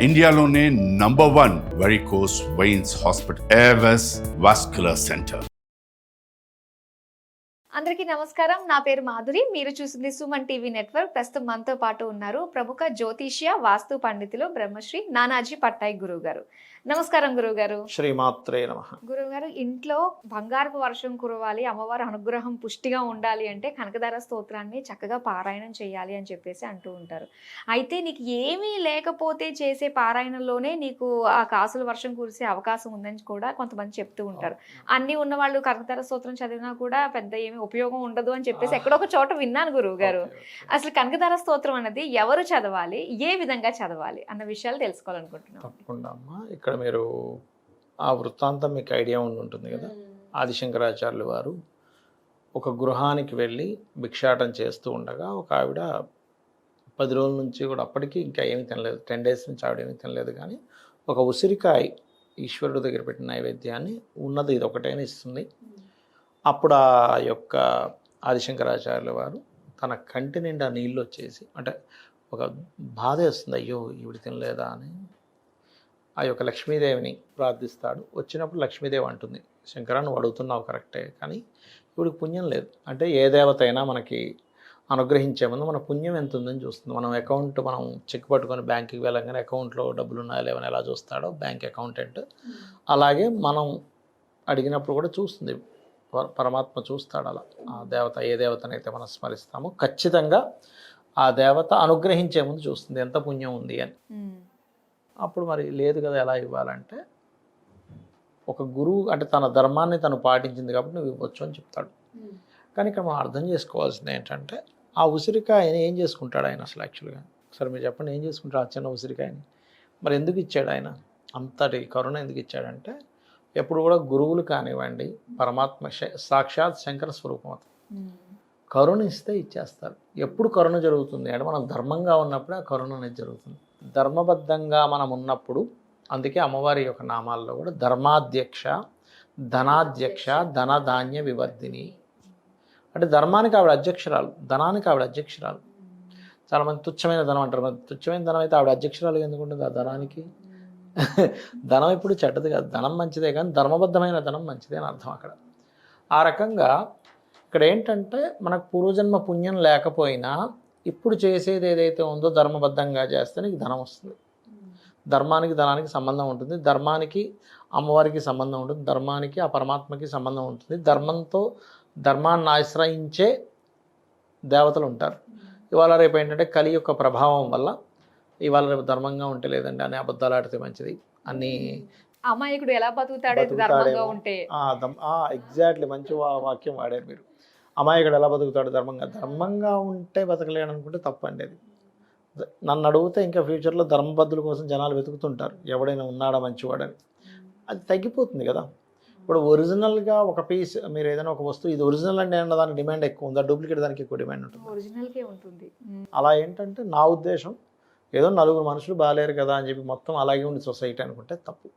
ఇండియాలోనే #1 varicose veins hospital Avis vascular centre. అందరికీ నమస్కారం. నా పేరు మాధురి. మీరు చూస్తుంది సుమన్ టీవీ నెట్వర్క్. ప్రస్తుతం మనతో పాటు ఉన్నారు ప్రముఖ జ్యోతిష్య వాస్తు పండితులు బ్రహ్మశ్రీ నానాజీ పట్నాయక్ గురువు గారు. నమస్కారం గురువు గారు. శ్రీమాత్రే నమః. గురువు గారు, ఇంట్లో బంగారపు వర్షం కురవాలి, అమ్మవారి అనుగ్రహం పుష్టిగా ఉండాలి అంటే కనకదార స్తోత్రాన్ని చక్కగా పారాయణం చేయాలి అని చెప్పేసి అంటూ ఉంటారు. అయితే నీకు ఏమీ లేకపోతే చేసే పారాయణంలోనే నీకు ఆ కాసుల వర్షం కురిసే అవకాశం ఉందని కూడా కొంతమంది చెప్తూ ఉంటారు. అన్ని ఉన్న వాళ్ళు కనకదార స్తోత్రం చదివినా కూడా పెద్ద ఏమీ ఉపయోగం ఉండదు అని చెప్పేసి ఎక్కడో ఒక చోట విన్నాను గురువు గారు. అసలు కనకదార స్తోత్రం అనేది ఎవరు చదవాలి, ఏ విధంగా చదవాలి అన్న విషయాలు తెలుసుకోవాలనుకుంటున్నాను. తప్పకుండా అమ్మా. ఇక్కడ మీరు ఆ వృత్తాంతం మీకు ఐడియా ఉంటుంది కదా. ఆదిశంకరాచార్యులు వారు ఒక గృహానికి వెళ్ళి భిక్షాటం చేస్తూ ఉండగా ఒక ఆవిడ 10 రోజుల నుంచి కూడా అప్పటికి ఇంకా ఏమీ తినలేదు, 10 డేస్ నుంచి ఆవిడ ఏమీ తినలేదు. కానీ ఒక ఉసిరికాయ ఈశ్వరుడు దగ్గర పెట్టిన నైవేద్యాన్ని ఉన్నది ఇది ఒకటైనా ఇస్తుంది. అప్పుడు ఆ యొక్క ఆదిశంకరాచార్యుల వారు తన కంటి నిండా నీళ్ళు వచ్చేసి, అంటే ఒక బాధ వేస్తుంది, అయ్యో ఈవిడ తినలేదా అని ఆ యొక్క లక్ష్మీదేవిని ప్రార్థిస్తాడు. వచ్చినప్పుడు లక్ష్మీదేవి అంటుంది, శంకరా నువ్వు అడుగుతున్నావు కరెక్టే, కానీ ఇవిడికి పుణ్యం లేదు. అంటే ఏ దేవత అయినా మనకి అనుగ్రహించే ముందు మన పుణ్యం ఎంత ఉందని చూస్తుంది. మనం అకౌంట్ మనం చెక్ పట్టుకొని బ్యాంకుకి వెళ్ళగానే అకౌంట్లో డబ్బులు ఉన్నాయా లేవని ఎలా చూస్తాడో బ్యాంక్ అకౌంటెంట్, అలాగే మనం అడిగినప్పుడు కూడా చూస్తుంది పరమాత్మ, చూస్తాడు అలా. ఆ దేవత ఏ దేవతనైతే మనం స్మరిస్తామో ఖచ్చితంగా ఆ దేవత అనుగ్రహించే ముందు చూస్తుంది ఎంత పుణ్యం ఉంది అని. అప్పుడు మరి లేదు కదా ఎలా ఇవ్వాలంటే, ఒక గురువు అంటే తన ధర్మాన్ని తను పాటించింది కాబట్టి నువ్వు ఇవ్వచ్చు అని చెప్తాడు. కానీ ఇక్కడ మనం అర్థం చేసుకోవాల్సింది ఏంటంటే, ఆ ఉసిరికాయని ఏం చేసుకుంటాడు ఆయన అసలు యాక్చువల్గా? సరే మీరు చెప్పండి, ఏం చేసుకుంటాడు ఆ చిన్న ఉసిరికాయని? మరి ఎందుకు ఇచ్చాడు ఆయన అంతటి కరుణ? ఎందుకు ఇచ్చాడంటే, ఎప్పుడు కూడా గురువులు కానివ్వండి, పరమాత్మ సాక్షాత్ శంకర స్వరూపం కరుణ ఇస్తే ఇచ్చేస్తారు. ఎప్పుడు కరుణ జరుగుతుంది అంటే మనం ధర్మంగా ఉన్నప్పుడే ఆ కరుణ అనేది జరుగుతుంది. ధర్మబద్ధంగా మనం ఉన్నప్పుడు, అందుకే అమ్మవారి యొక్క నామాల్లో కూడా ధర్మాధ్యక్ష, ధనాధ్యక్ష, ధనధాన్య వివర్ధిని. అంటే ధర్మానికి ఆవిడ అధ్యక్షురాలు, ధనానికి ఆవిడ అధ్యక్షురాలు. చాలామంది తుచ్చమైన ధనం అంటారు. మరి తుచ్చమైన ధనం అయితే ఆవిడ అధ్యక్షురాలు ఎందుకు ఉంటుంది ఆ ధనానికి? ధనం ఇప్పుడు చెడ్డది కాదు, ధనం మంచిదే, కానీ ధర్మబద్ధమైన ధనం మంచిదే అని అర్థం అక్కడ. ఆ రకంగా ఇక్కడ ఏంటంటే, మనకు పూర్వజన్మ పుణ్యం లేకపోయినా ఇప్పుడు చేసేది ఏదైతే ఉందో ధర్మబద్ధంగా చేస్తే నీకు ధనం వస్తుంది. ధర్మానికి ధనానికి సంబంధం ఉంటుంది, ధర్మానికి అమ్మవారికి సంబంధం ఉంటుంది, ధర్మానికి ఆ పరమాత్మకి సంబంధం ఉంటుంది. ధర్మంతో ధర్మాన్ని ఆశ్రయించే దేవతలు ఉంటారు. ఇవాళ రేపు ఏంటంటే కలి యొక్క ప్రభావం వల్ల ఇవాళ రేపు ధర్మంగా ఉంటే లేదండి అని అబద్ధాలు ఆడితే మంచిది అని. అమాయకుడు ఎలా బతుకుతాడేమో ఉంటే ఎగ్జాక్ట్లీ మంచి వాక్యం వాడారు మీరు. అమాయకుడు ఎలా బతుకుతాడు ధర్మంగా? ధర్మంగా ఉంటే బతకలేడు అనుకుంటే తప్పండి అది. నన్ను అడిగితే ఇంకా ఫ్యూచర్లో ధర్మబద్ధుల కోసం జనాలు వెతుకుతుంటారు, ఎవడైనా ఉన్నాడా మంచివాడని. అది తగ్గిపోతుంది కదా. ఇప్పుడు ఒరిజినల్గా ఒక పీస్, మీరు ఏదైనా ఒక వస్తువు ఇది ఒరిజినల్ అంటే అన్న దానికి డిమాండ్ ఎక్కువ ఉందా, డూప్లికేట్ దానికి ఎక్కువ డిమాండ్ ఉంటుంది? ఒరిజినల్కే ఉంటుంది. అలా ఏంటంటే నా ఉద్దేశం, ఏదో 4 మనుషులు బాగాలేరు కదా అని చెప్పి మొత్తం అలాగే ఉంది సొసైటీ అనుకుంటే తప్పు.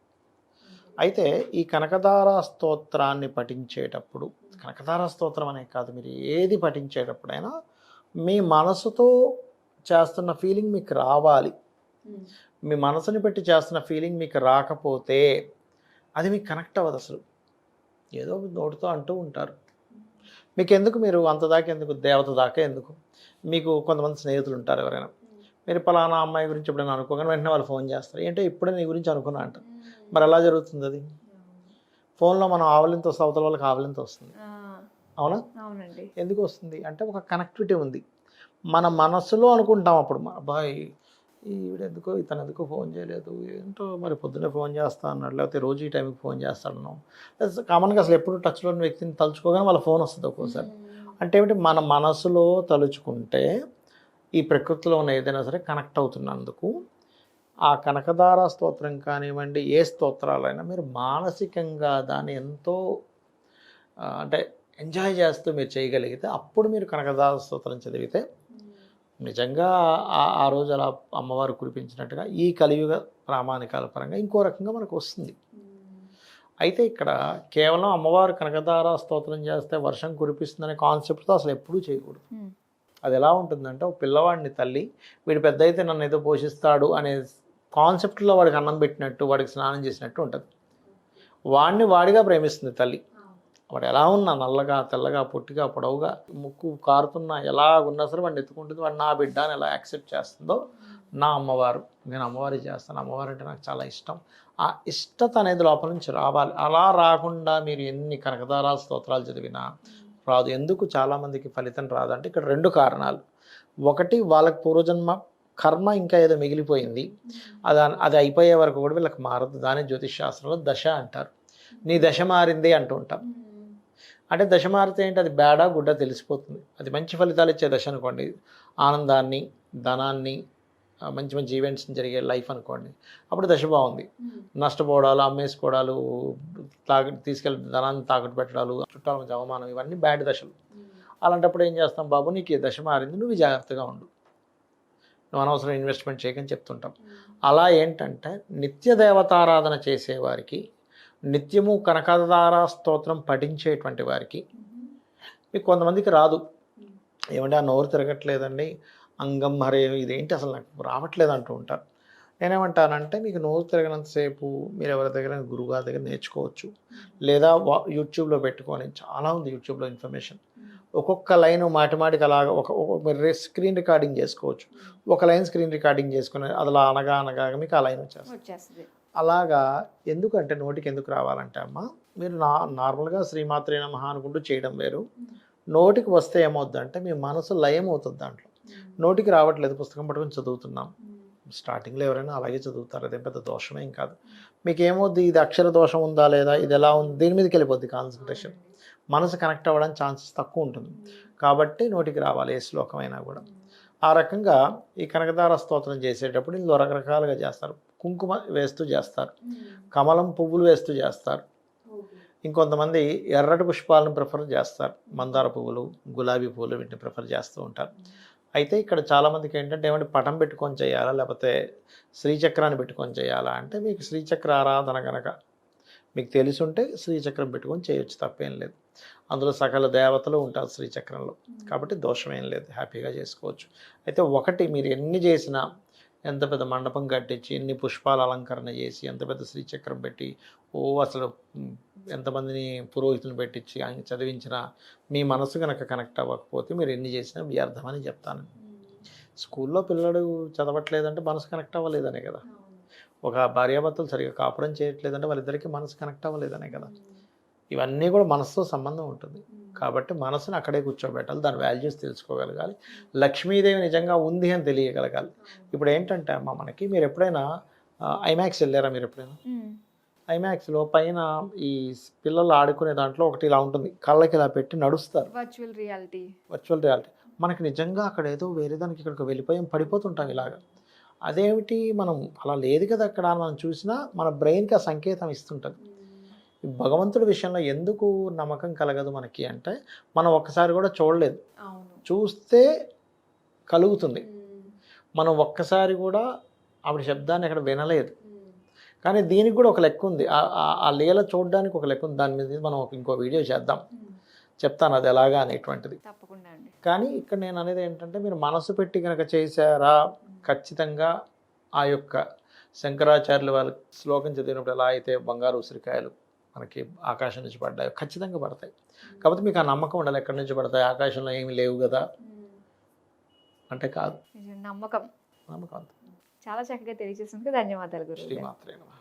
అయితే ఈ కనకదార స్తోత్రాన్ని పఠించేటప్పుడు, కనకదార స్తోత్రం అనే కాదు, మీరు ఏది పఠించేటప్పుడైనా మీ మనసుతో చేస్తున్న ఫీలింగ్ మీకు రావాలి. మీ మనసుని పెట్టి చేస్తున్న ఫీలింగ్ మీకు రాకపోతే అది మీకు కనెక్ట్ అవ్వదు. అసలు ఏదో నోటితో అంటూ ఉంటారు. మీకు ఎందుకు, మీరు అంత దాకా ఎందుకు, దేవత దాకా ఎందుకు? మీకు కొంతమంది స్నేహితులు ఉంటారు, ఎవరైనా మీరు పలానా అమ్మాయి గురించి ఎప్పుడైనా అనుకోగానే వెంటనే వాళ్ళు ఫోన్ చేస్తారు, ఏంటో ఇప్పుడే నీ గురించి అనుకున్నా అంట. మరి ఎలా జరుగుతుంది అది? ఫోన్లో మనం ఆవలింత వస్తే అవతల వాళ్ళకి ఆవలింత వస్తుంది, అవునా? అవునండి. ఎందుకు వస్తుంది అంటే ఒక కనెక్టివిటీ ఉంది. మన మనసులో అనుకుంటాం అప్పుడు, అబ్బాయి ఈవిడెందుకో ఇతను ఎందుకో ఫోన్ చేయలేదు, ఏంటో మరి పొద్దున్నే ఫోన్ చేస్తా అన్నాడు, లేకపోతే రోజు ఈ టైంకి ఫోన్ చేస్తాడు. కామన్గా అసలు ఎప్పుడు టచ్లో ఉన్న వ్యక్తిని తలుచుకోగానే వాళ్ళ ఫోన్ వస్తుంది ఒక్కోసారి. అంటే ఏమిటి, మన మనసులో తలుచుకుంటే ఈ ప్రకృతిలో ఉన్న ఏదైనా సరే కనెక్ట్ అవుతున్నందుకు ఆ కనకదార స్తోత్రం కానివ్వండి, ఏ స్తోత్రాలైనా మీరు మానసికంగా దాన్ని ఎంతో అంటే ఎంజాయ్ చేస్తూ మీరు చేయగలిగితే, అప్పుడు మీరు కనకదార స్తోత్రం చదివితే నిజంగా ఆ రోజు అలా అమ్మవారు కురిపించినట్టుగా ఈ కలియుగ ప్రామాణికాల పరంగా ఇంకో రకంగా మనకు వస్తుంది. అయితే ఇక్కడ కేవలం అమ్మవారు కనకదార స్తోత్రం చేస్తే వర్షం కురిపిస్తుందనే కాన్సెప్ట్తో అసలు ఎప్పుడూ చేయకూడదు. అది ఎలా ఉంటుందంటే, ఒక పిల్లవాడిని తల్లి వీడు పెద్ద అయితే నన్ను ఏదో పోషిస్తాడు అనే కాన్సెప్ట్లో వాడికి అన్నం పెట్టినట్టు, వాడికి స్నానం చేసినట్టు ఉంటుంది. వాడిని వాడిగా ప్రేమిస్తుంది తల్లి. వాడు ఎలా ఉన్నా నల్లగా, తెల్లగా, పొట్టిగా, పొడవుగా, ముక్కు కారుతున్నా, ఎలా ఉన్నా సరే వాడిని ఎత్తుకుంటుంది. వాడు నా బిడ్డ అని ఎలా యాక్సెప్ట్ చేస్తుందో నా అమ్మవారు, నేను అమ్మవారి చేస్తాను, అమ్మవారు అంటే నాకు చాలా ఇష్టం. ఆ ఇష్టత అనేది లోపల నుంచి రావాలి. అలా రాకుండా మీరు ఎన్ని కనకదార స్తోత్రాలు చదివినా రాదు. ఎందుకు చాలామందికి ఫలితం రాదంటే ఇక్కడ 2 కారణాలు. ఒకటి, వాళ్ళకి పూర్వజన్మ కర్మ ఇంకా ఏదో మిగిలిపోయింది, అది అయిపోయే వరకు కూడా వీళ్ళకి మారదు. దాని జ్యోతిష్ శాస్త్రంలో దశ అంటారు. నీ దశ మారింది అంటూ ఉంటాం. అంటే దశ మారితే ఏంటి, అది బేడా గుడ్డ తెలిసిపోతుంది. అది మంచి ఫలితాలు ఇచ్చే దశ అనుకోండి, ఆనందాన్ని, ధనాన్ని, మంచి మంచి ఈవెంట్స్ జరిగే లైఫ్ అనుకోండి, అప్పుడు దశ బాగుంది. నష్టపోవడాలు, అమ్మేసుకోవడాలు, తీసుకెళ్ళి ధనాన్ని తాకట్టు పెట్టడాలు, చుట్టాల మధ్య అవమానం, ఇవన్నీ బ్యాడ్ దశలు. అలాంటప్పుడు ఏం చేస్తాం, బాబు నీకు ఈ దశ మారింది, నువ్వు జాగ్రత్తగా ఉండు, నువ్వు అనవసరం ఇన్వెస్ట్మెంట్ చేయకని చెప్తుంటాం. అలా ఏంటంటే నిత్య దేవతారాధన చేసేవారికి, నిత్యము కనకదార స్తోత్రం పఠించేటువంటి వారికి, మీకు కొంతమందికి రాదు, ఏమంటే ఆ నోరు తిరగట్లేదండి, అంగం హరే ఇదేంటి అసలు నాకు రావట్లేదు అంటూ ఉంటారు. నేనేమంటానంటే మీకు నోరు తిరగనంతసేపు మీరు ఎవరి దగ్గర గురువుగారి దగ్గర నేర్చుకోవచ్చు, లేదా యూట్యూబ్లో పెట్టుకొని, చాలా ఉంది యూట్యూబ్లో ఇన్ఫర్మేషన్. ఒక్కొక్క లైన్ మాటిమాటికి అలాగా మీరు స్క్రీన్ రికార్డింగ్ చేసుకోవచ్చు. ఒక లైన్ స్క్రీన్ రికార్డింగ్ చేసుకుని అలా అనగా అనగా మీకు ఆ లైన్ వచ్చేస్తుంది. అలాగా ఎందుకంటే నోటికి ఎందుకు రావాలంటే అమ్మ, మీరు నార్మల్గా శ్రీమాత్రే నమః అనుకుంటూ చేయడం వేరు. నోటికి వస్తే ఏమవుద్దంటే మీ మనసు లయం అవుతుంది దాంట్లో. నోటికి రావట్లేదు, పుస్తకం పట్టుకొని చదువుతున్నాం, స్టార్టింగ్లో ఎవరైనా అలాగే చదువుతారు, అదేం పెద్ద దోషమేం కాదు. మీకు ఏమవుద్ది, ఇది అక్షర దోషం ఉందా లేదా, ఇది ఎలా ఉంది, దీని మీదకి వెళ్ళిపోద్ది కాన్సన్ట్రేషన్, మనసు కనెక్ట్ అవ్వడానికి ఛాన్సెస్ తక్కువ ఉంటుంది. కాబట్టి నోటికి రావాలి ఏ శ్లోకమైనా కూడా. ఆ రకంగా ఈ కనకదార స్తోత్రం చేసేటప్పుడు ఇందులో రకరకాలుగా చేస్తారు. కుంకుమ వేస్తూ చేస్తారు, కమలం పువ్వులు వేస్తూ చేస్తారు, ఇంకొంతమంది ఎర్రటి పుష్పాలను ప్రిఫర్ చేస్తారు, మందార పువ్వులు, గులాబీ పువ్వులు, వీటిని ప్రిఫర్ చేస్తూ ఉంటారు. అయితే ఇక్కడ చాలామందికి ఏంటంటే ఏమంటే పటం పెట్టుకొని చేయాలా, లేకపోతే శ్రీచక్రాన్ని పెట్టుకొని చేయాలా అంటే, మీకు శ్రీచక్ర ఆరాధన కనుక మీకు తెలిసి ఉంటే శ్రీచక్రం పెట్టుకొని చేయొచ్చు, తప్పేం లేదు. అందులో సకల దేవతలు ఉంటారు శ్రీచక్రంలో, కాబట్టి దోషమేం లేదు, హ్యాపీగా చేసుకోవచ్చు. అయితే ఒకటి, మీరు ఎన్ని చేసినా, ఎంత పెద్ద మండపం కట్టించి, ఎన్ని పుష్పాల అలంకరణ చేసి, ఎంత పెద్ద శ్రీచక్రం పెట్టి, అసలు ఎంతమందిని పురోహితుని పెట్టించి ఆయన చదివించినా మీ మనసు కనుక కనెక్ట్ అవ్వకపోతే మీరు ఎన్ని చేసినా వ్యర్థమని చెప్తాను. స్కూల్లో పిల్లడు చదవట్లేదంటే మనసు కనెక్ట్ అవ్వలేదనే కదా. ఒక భార్యాభర్తలు సరిగా కాపురం చేయట్లేదంటే వాళ్ళిద్దరికీ మనసు కనెక్ట్ అవ్వలేదనే కదా. ఇవన్నీ కూడా మనసుతో సంబంధం ఉంటుంది. కాబట్టి మనసుని అక్కడే కూర్చోబెట్టాలి, దాని వాల్యూస్ తెలుసుకోగలగాలి, లక్ష్మీదేవి నిజంగా ఉంది అని తెలియగలగాలి. ఇప్పుడు ఏంటంటే అమ్మ, మనకి మీరు ఎప్పుడైనా ఐమాక్స్ వెళ్ళారా, మీరు ఎప్పుడైనా ఐమాక్స్లో పైన ఈ పిల్లలు ఆడుకునే దాంట్లో ఒకటి ఇలా ఉంటుంది, కళ్ళకి ఇలా పెట్టి నడుస్తారు, వర్చువల్ రియాలిటీ. మనకి నిజంగా అక్కడ ఏదో వేరే దానికి ఇక్కడికి వెళ్ళిపోయాం, పడిపోతుంటాం ఇలాగా. అదేమిటి, మనం అలా లేదు కదా అక్కడ, మనం చూసినా మన బ్రెయిన్కి ఆ సంకేతం ఇస్తుంటుంది. భగవంతుడి విషయంలో ఎందుకు నమ్మకం కలగదు మనకి అంటే, మనం ఒక్కసారి కూడా చూడలేదు, చూస్తే కలుగుతుంది. మనం ఒక్కసారి కూడా ఆవిడ శబ్దాన్ని అక్కడ వినలేదు, కానీ దీనికి కూడా ఒక లెక్క ఉంది, ఆ లీల చూడడానికి ఒక లెక్క ఉంది. దాని మీద మనం ఇంకో వీడియో చేద్దాం, చెప్తాను అది ఎలాగా అనేటువంటిది. తప్పకుండా అండి. కానీ ఇక్కడ నేను అనేది ఏంటంటే, మీరు మనసు పెట్టి కనుక చేశారా, ఖచ్చితంగా ఆ యొక్క శంకరాచార్యుల వాళ్ళ శ్లోకం చదివినప్పుడు ఎలా అయితే బంగారు ఉసిరికాయలు మనకి ఆకాశం నుంచి పడ్డాయో ఖచ్చితంగా పడతాయి. కాకపోతే మీకు ఆ నమ్మకం ఉండాలి, ఎక్కడి నుంచి పడతాయి, ఆకాశంలో ఏమి లేవు కదా అంటే కాదు, నమ్మకం. నమ్మకం. చాలా చక్కగా తెలియజేసినందుకు ధన్యవాదాలు గురువు. శ్రీమాత్రే నమః.